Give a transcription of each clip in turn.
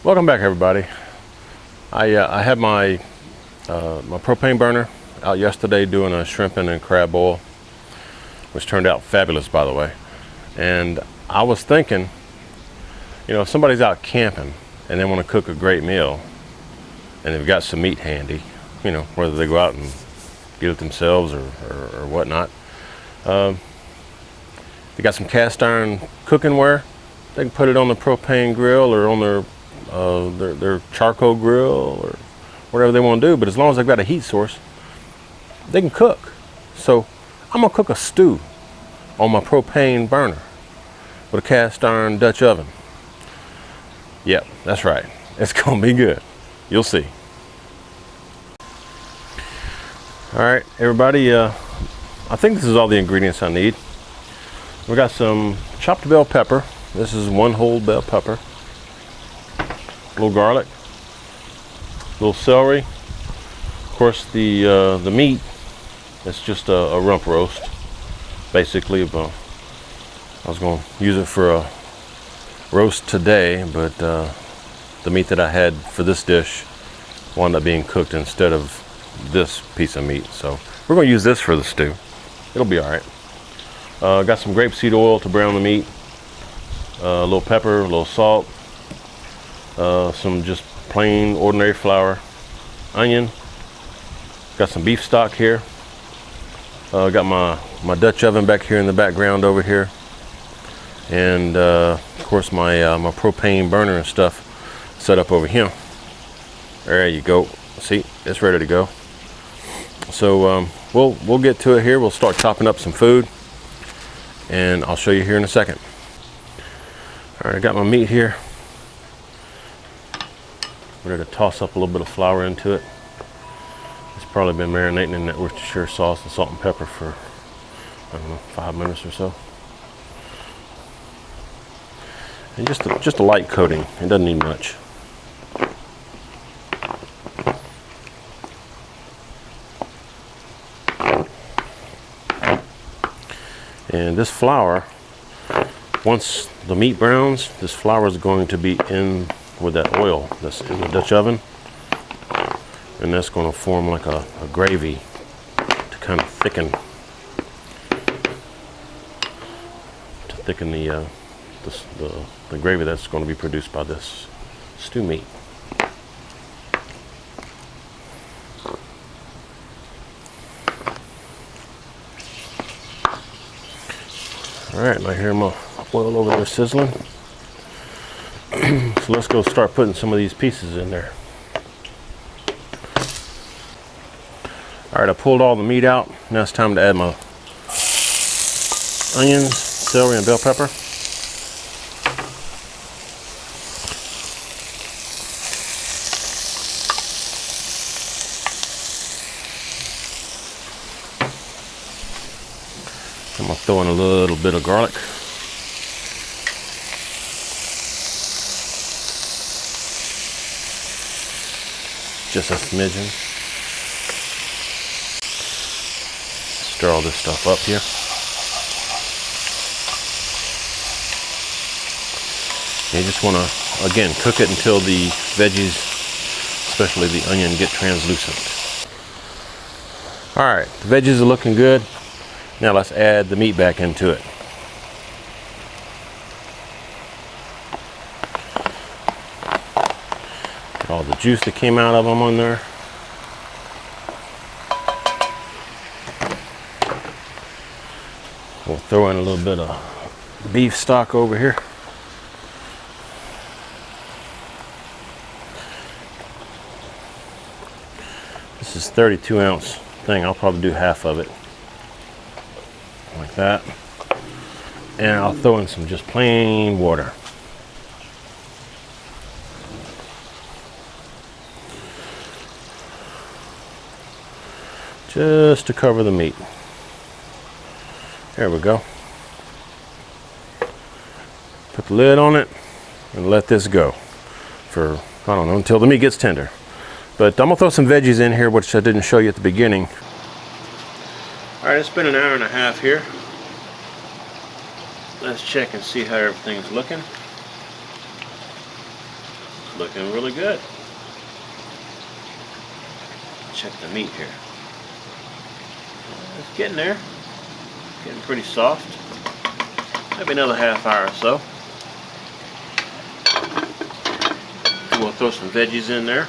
Welcome back, everybody. I had my my propane burner out yesterday doing a shrimping and crab boil, which turned out fabulous, by the way. And I was thinking, you know, if somebody's out camping and they want to cook a great meal and they've got some meat handy, you know, whether they go out and get it themselves or whatnot, they got some cast iron cooking ware, they can put it on the propane grill or on their charcoal grill or whatever they want to do. But as long as they've got a heat source, they can cook. So I'm gonna cook a stew on my propane burner with a cast iron Dutch oven. Yep, that's right. It's gonna be good. You'll see. All right, everybody. I think this is all the ingredients I need. We got some chopped bell pepper. This is one whole bell pepper. A little garlic. A little celery. Of course, the meat. It's just a rump roast, basically. I was going to use it for a roast today, but the meat that I had for this dish wound up being cooked instead of this piece of meat. So we're going to use this for the stew. It'll be all right. Got some grapeseed oil to brown the meat. A little pepper, a little salt, some just plain ordinary flour, onion. Got some beef stock here. Got my Dutch oven back here in the background over here, and of course my propane burner and stuff set up over here. There you go. See, it's ready to go. So we'll get to it here. We'll start chopping up some food, and I'll show you here in a second. All right, I got my meat here. I'm ready to toss up a little bit of flour into it. It's probably been marinating in that Worcestershire sauce and salt and pepper for, I don't know, 5 minutes or so. And just a light coating. It doesn't need much. And this flour, once the meat browns, this flour is going to be in with that oil that's in the Dutch oven, and that's going to form like a gravy to kind of thicken the gravy that's going to be produced by this stew meat. All right, I hear my oil over there sizzling. So let's go start putting some of these pieces in there. All right, I pulled all the meat out. Now it's time to add my onions, celery, and bell pepper. I'm gonna throw in a little bit of garlic. Just a smidgen. Stir all this stuff up here. And you just want to, again, cook it until the veggies, especially the onion, get translucent. All right, the veggies are looking good. Now let's add the meat back into it. Get all the juice that came out of them on there. We'll throw in a little bit of beef stock over here. This is 32-ounce thing. I'll probably do half of it. Like that. And I'll throw in some just plain water. Just to cover the meat. There we go. Put the lid on it and let this go for, I don't know, until the meat gets tender. But I'm gonna throw some veggies in here, which I didn't show you at the beginning. All right, it's been an hour and a half here. Let's check and see how everything's looking. looking really good. Check the meat here. It's getting there. Getting pretty soft. Maybe another half hour or so. We'll throw some veggies in there,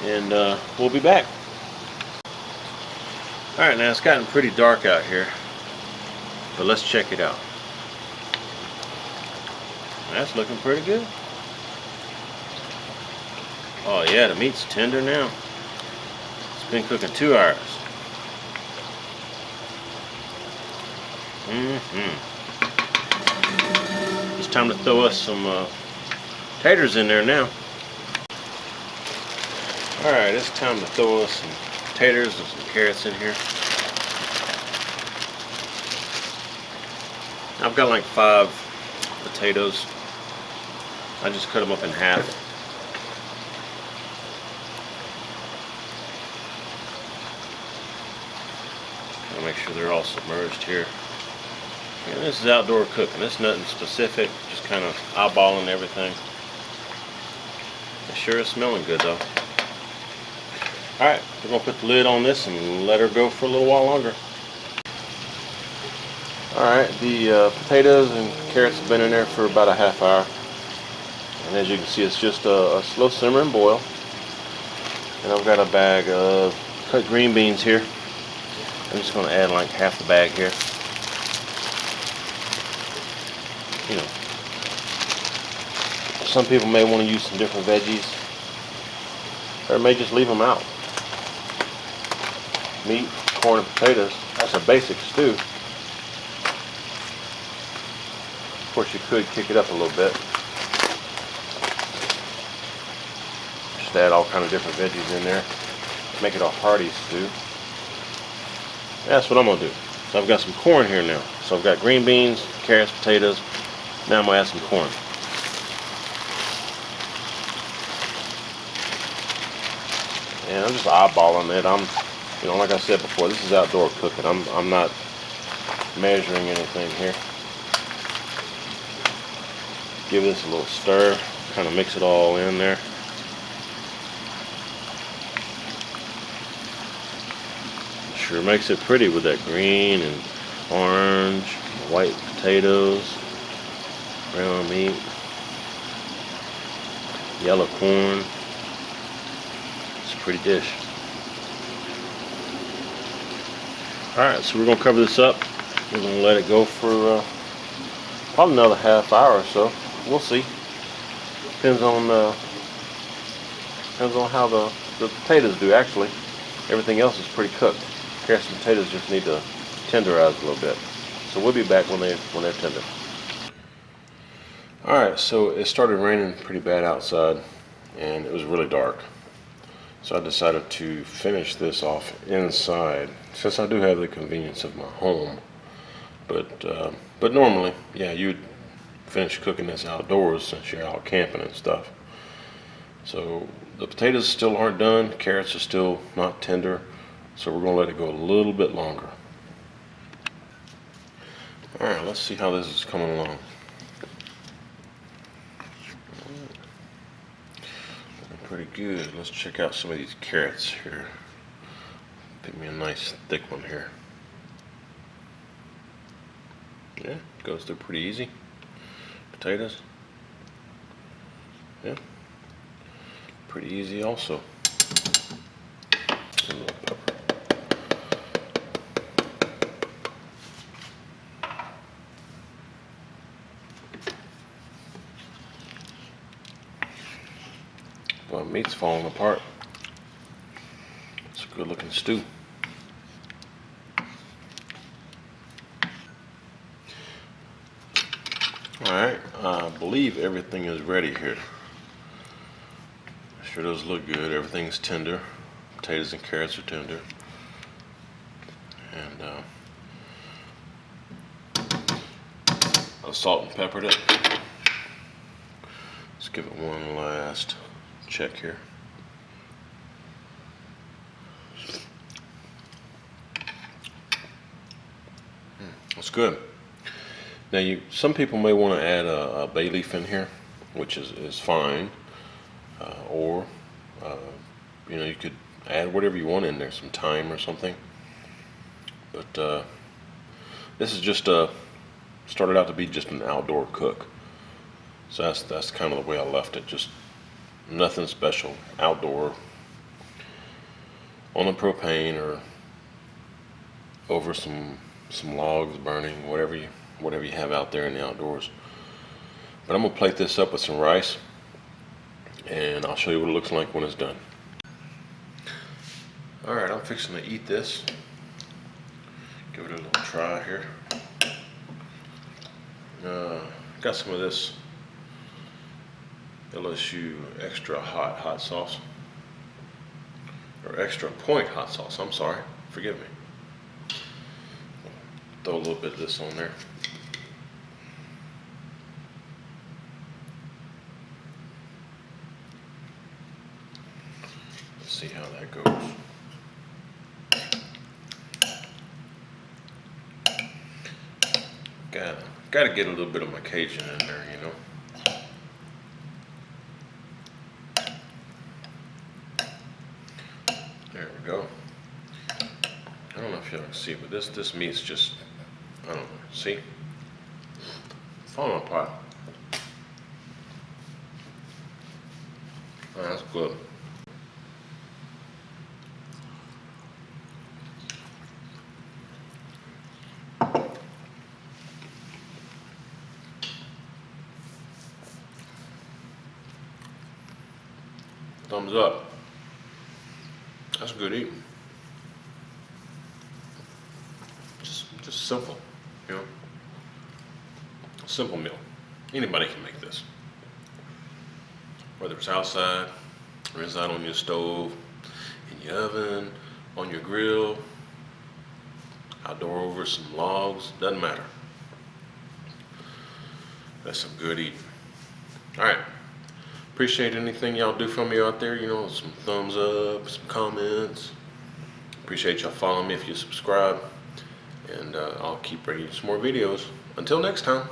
and we'll be back. Alright, now it's gotten pretty dark out here, but let's check it out. That's looking pretty good. Oh yeah, the meat's tender now. It's been cooking 2 hours. It's time to throw us some taters in there now. Alright, it's time to throw us some taters and some carrots in here. I've got like 5 potatoes. I just cut them up in half. I'll make sure they're all submerged here. And this is outdoor cooking. It's nothing specific, just kind of eyeballing everything. It sure is smelling good though. Alright, we're going to put the lid on this and let her go for a little while longer. Alright, the potatoes and carrots have been in there for about a half hour. And as you can see, it's just a slow simmering boil. And I've got a bag of cut green beans here. I'm just going to add like half the bag here. You know, some people may want to use some different veggies, or may just leave them out. Meat, corn, and potatoes. That's a basic stew. Of course, you could kick it up a little bit. Just add all kind of different veggies in there. Make it a hearty stew. That's what I'm going to do. So I've got some corn here now. So I've got green beans, carrots, potatoes. Now I'm going to add some corn. And I'm just eyeballing it. You know, like I said before, this is outdoor cooking. I'm not measuring anything here. Give this a little stir, kind of mix it all in there. Sure makes it pretty with that green and orange, white potatoes, brown meat, yellow corn. It's a pretty dish. Alright, so we're going to cover this up. We're going to let it go for probably another half hour or so. We'll see. Depends on how the potatoes do actually. Everything else is pretty cooked. Carrots and potatoes just need to tenderize a little bit. So we'll be back when they're tender. Alright, so it started raining pretty bad outside and it was really dark. So I decided to finish this off inside, since I do have the convenience of my home. But normally, yeah, you'd finish cooking this outdoors since you're out camping and stuff. So the potatoes still aren't done, carrots are still not tender, so we're going to let it go a little bit longer. Alright, let's see how this is coming along. Looking pretty good. Let's check out some of these carrots here. Pick me a nice thick one here. Yeah, goes through pretty easy. Potatoes. Yeah, pretty easy also. A little pepper. Well, meat's falling apart. It's a good looking stew. Alright, I believe everything is ready here. Sure does look good. Everything's tender. Potatoes and carrots are tender. And I salt and peppered it. Let's give it one last check here. That's good. Now, some people may want to add a bay leaf in here. which is fine. Or you could add whatever you want in there, some thyme or something. But this is just started out to be just an outdoor cook. So that's kind of the way I left it. Just nothing special, outdoor, on the propane or over some logs burning, whatever you have out there in the outdoors. But I'm gonna plate this up with some rice, and I'll show you what it looks like when it's done. All right, I'm fixing to eat this. Give it a little try here. Got some of this LSU extra hot sauce, or extra point hot sauce. I'm sorry, forgive me. Throw a little bit of this on there. Let's see how that goes. Got to get a little bit of my Cajun in there, you know. There we go. I don't know if y'all can see, but this meat's just, I don't know, see? Falling apart. Oh, that's good. Thumbs up. That's good eating. Just simple, you know. A simple meal. Anybody can make this. Whether it's outside or inside on your stove, in your oven, on your grill, outdoor over some logs, doesn't matter. That's some good eating. All right. Appreciate anything y'all do for me out there, you know, some thumbs up, some comments. Appreciate y'all following me if you subscribe, and I'll keep bringing you some more videos. Until next time.